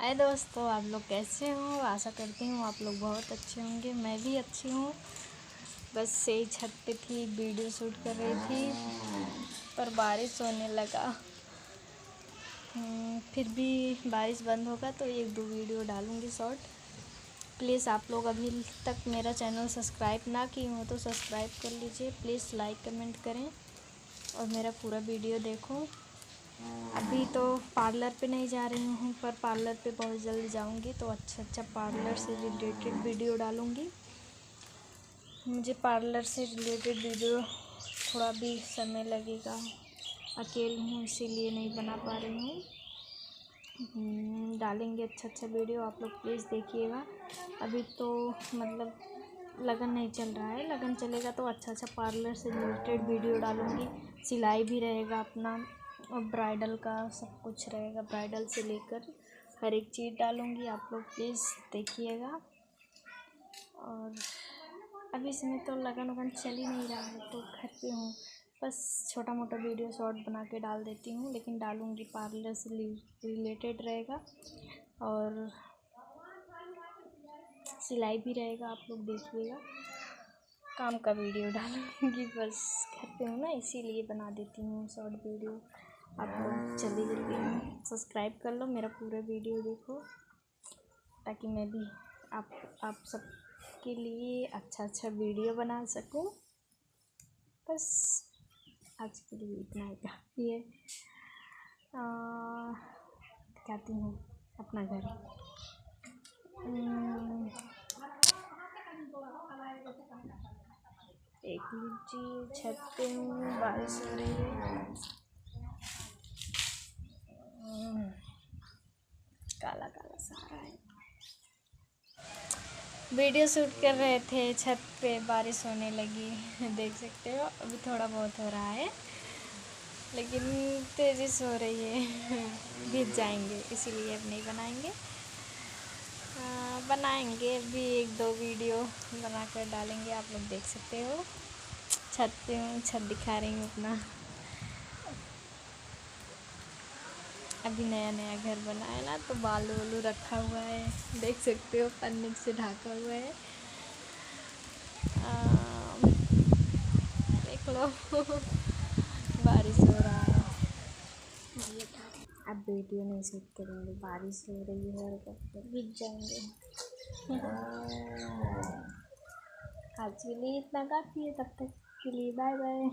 हाय दोस्तों, आप लोग कैसे हो। आशा करती हूँ आप लोग बहुत अच्छे होंगे। मैं भी अच्छी हूँ। बस यही छत पे थी, वीडियो शूट कर रही थी पर बारिश होने लगा। फिर भी बारिश बंद होगा तो एक दो वीडियो डालूँगी शॉर्ट। प्लीज़ आप लोग अभी तक मेरा चैनल सब्सक्राइब ना किए हो तो सब्सक्राइब कर लीजिए। प्लीज़ लाइक कमेंट करें और मेरा पूरा वीडियो देखो। अभी तो पार्लर पे नहीं जा रही हूँ पर पार्लर पे बहुत जल्द जाऊँगी तो अच्छा पार्लर से रिलेटेड वीडियो डालूँगी। मुझे पार्लर से रिलेटेड वीडियो थोड़ा भी समय लगेगा, अकेली हूँ इसीलिए नहीं बना पा रही हूँ। डालेंगे अच्छा वीडियो, आप लोग प्लीज़ देखिएगा। अभी तो मतलब लगन नहीं चल रहा है, लगन चलेगा तो अच्छा पार्लर से रिलेटेड वीडियो डालूँगी। सिलाई भी रहेगा अपना और ब्राइडल का सब कुछ रहेगा, ब्राइडल से लेकर हर एक चीज़ डालूँगी। आप लोग प्लीज़ देखिएगा। और अभी इसमें तो लगन वगन चल ही नहीं रहा है तो घर पे हूँ, बस छोटा मोटा वीडियो शॉर्ट बना के डाल देती हूँ, लेकिन डालूँगी पार्लर से रिलेटेड रहेगा और सिलाई भी रहेगा। आप लोग देखिएगा, काम का वीडियो डालूँगी। बस घर पे हूँ ना इसीलिए बना देती हूँ शॉर्ट वीडियो। आप लोग जल्दी सब्सक्राइब कर लो, मेरा पूरा वीडियो देखो ताकि मैं भी आप सब के लिए अच्छा वीडियो बना सकूं। बस आज के लिए इतना ही काफ़ी है। दिखाती हूँ अपना घर। एक लीजिए, छत पे हूँ, बारिश हो रही है। काला काला सारा है। वीडियो शूट कर रहे थे, छत पे बारिश होने लगी। देख सकते हो अभी थोड़ा बहुत हो रहा है लेकिन तेज़ी से हो रही है। भीग जाएंगे इसीलिए अब नहीं बनाएंगे। बनाएंगे भी एक दो वीडियो बना कर डालेंगे। आप लोग देख सकते हो छत पे हूँ, छत दिखा रही हूँ अपना। अभी नया घर बना है ना तो बालू वालू रखा हुआ है, देख सकते हो पन्नी से ढका हुआ है। देख लो बारिश हो रहा है। अब वीडियो नहीं शूट करेंगे, बारिश हो रही है और भीग जाएंगे। आज के लिए इतना काफ़ी है, तब तक के लिए बाय बाय।